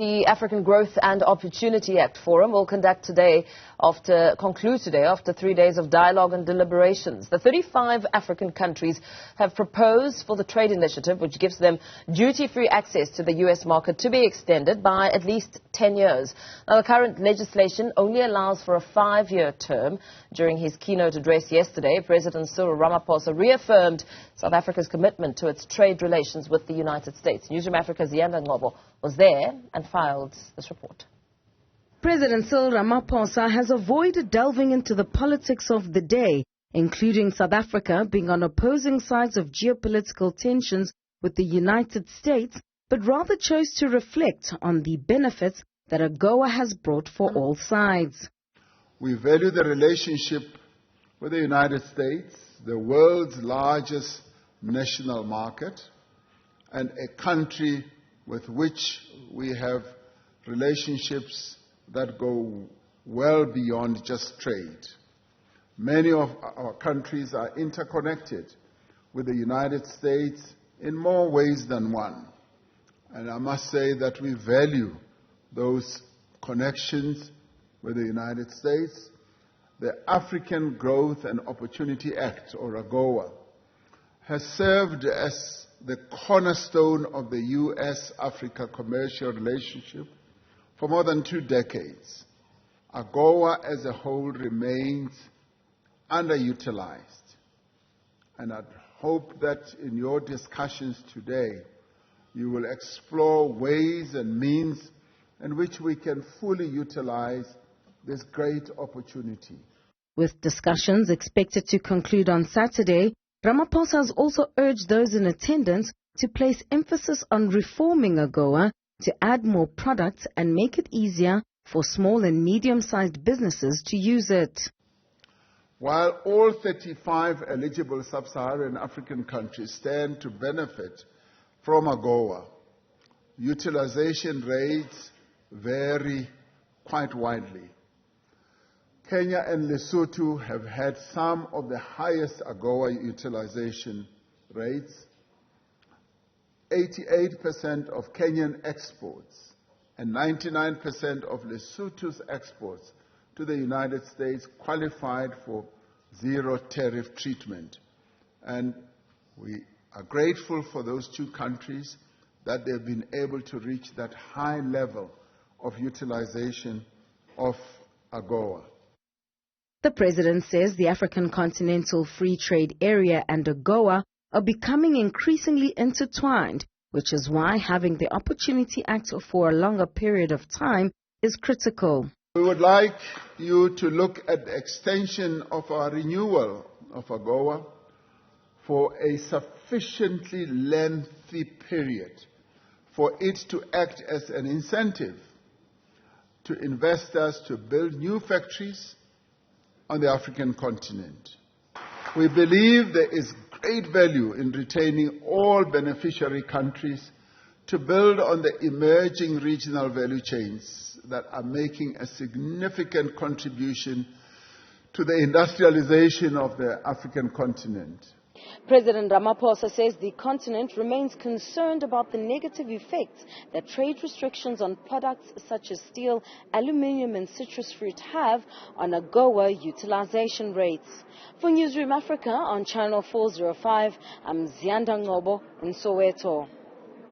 The African Growth and Opportunity Act Forum will conclude today after 3 days of dialogue and deliberations. The 35 African countries have proposed for the trade initiative, which gives them duty-free access to the U.S. market, to be extended by at least 10 years. Now, the current legislation only allows for a 5-year term. During his keynote address yesterday, President Cyril Ramaphosa reaffirmed South Africa's commitment to its trade relations with the United States. Newzroom Afrika's Ziyanda Ngcobo was there and filed this report. President Cyril Ramaphosa has avoided delving into the politics of the day, including South Africa being on opposing sides of geopolitical tensions with the United States, but rather chose to reflect on the benefits that AGOA has brought for all sides. We value the relationship with the United States, the world's largest national market, and a country with which we have relationships that go well beyond just trade. Many of our countries are interconnected with the United States in more ways than one. And I must say that we value those connections with the United States. The African Growth and Opportunity Act, or AGOA, has served as the cornerstone of the U.S.-Africa commercial relationship for more than 2 decades. AGOA as a whole remains underutilized. And I hope that in your discussions today, you will explore ways and means in which we can fully utilize this great opportunity. With discussions expected to conclude on Saturday, Ramaphosa has also urged those in attendance to place emphasis on reforming AGOA to add more products and make it easier for small and medium-sized businesses to use it. While all 35 eligible sub-Saharan African countries stand to benefit from AGOA, utilization rates vary quite widely. Kenya and Lesotho have had some of the highest AGOA utilization rates. 88% of Kenyan exports and 99% of Lesotho's exports to the United States qualified for zero tariff treatment. And we are grateful for those 2 countries that they've been able to reach that high level of utilization of AGOA. The president says the African Continental Free Trade Area and AGOA are becoming increasingly intertwined, which is why having the Opportunity Act for a longer period of time is critical. We would like you to look at the extension of our renewal of AGOA for a sufficiently lengthy period for it to act as an incentive to investors to build new factories on the African continent. We believe there is great value in retaining all beneficiary countries to build on the emerging regional value chains that are making a significant contribution to the industrialization of the African continent. President Ramaphosa says the continent remains concerned about the negative effects that trade restrictions on products such as steel, aluminium and citrus fruit have on AGOA utilization rates. For Newzroom Afrika on Channel 405, I'm Ziyanda Ngcobo in Soweto.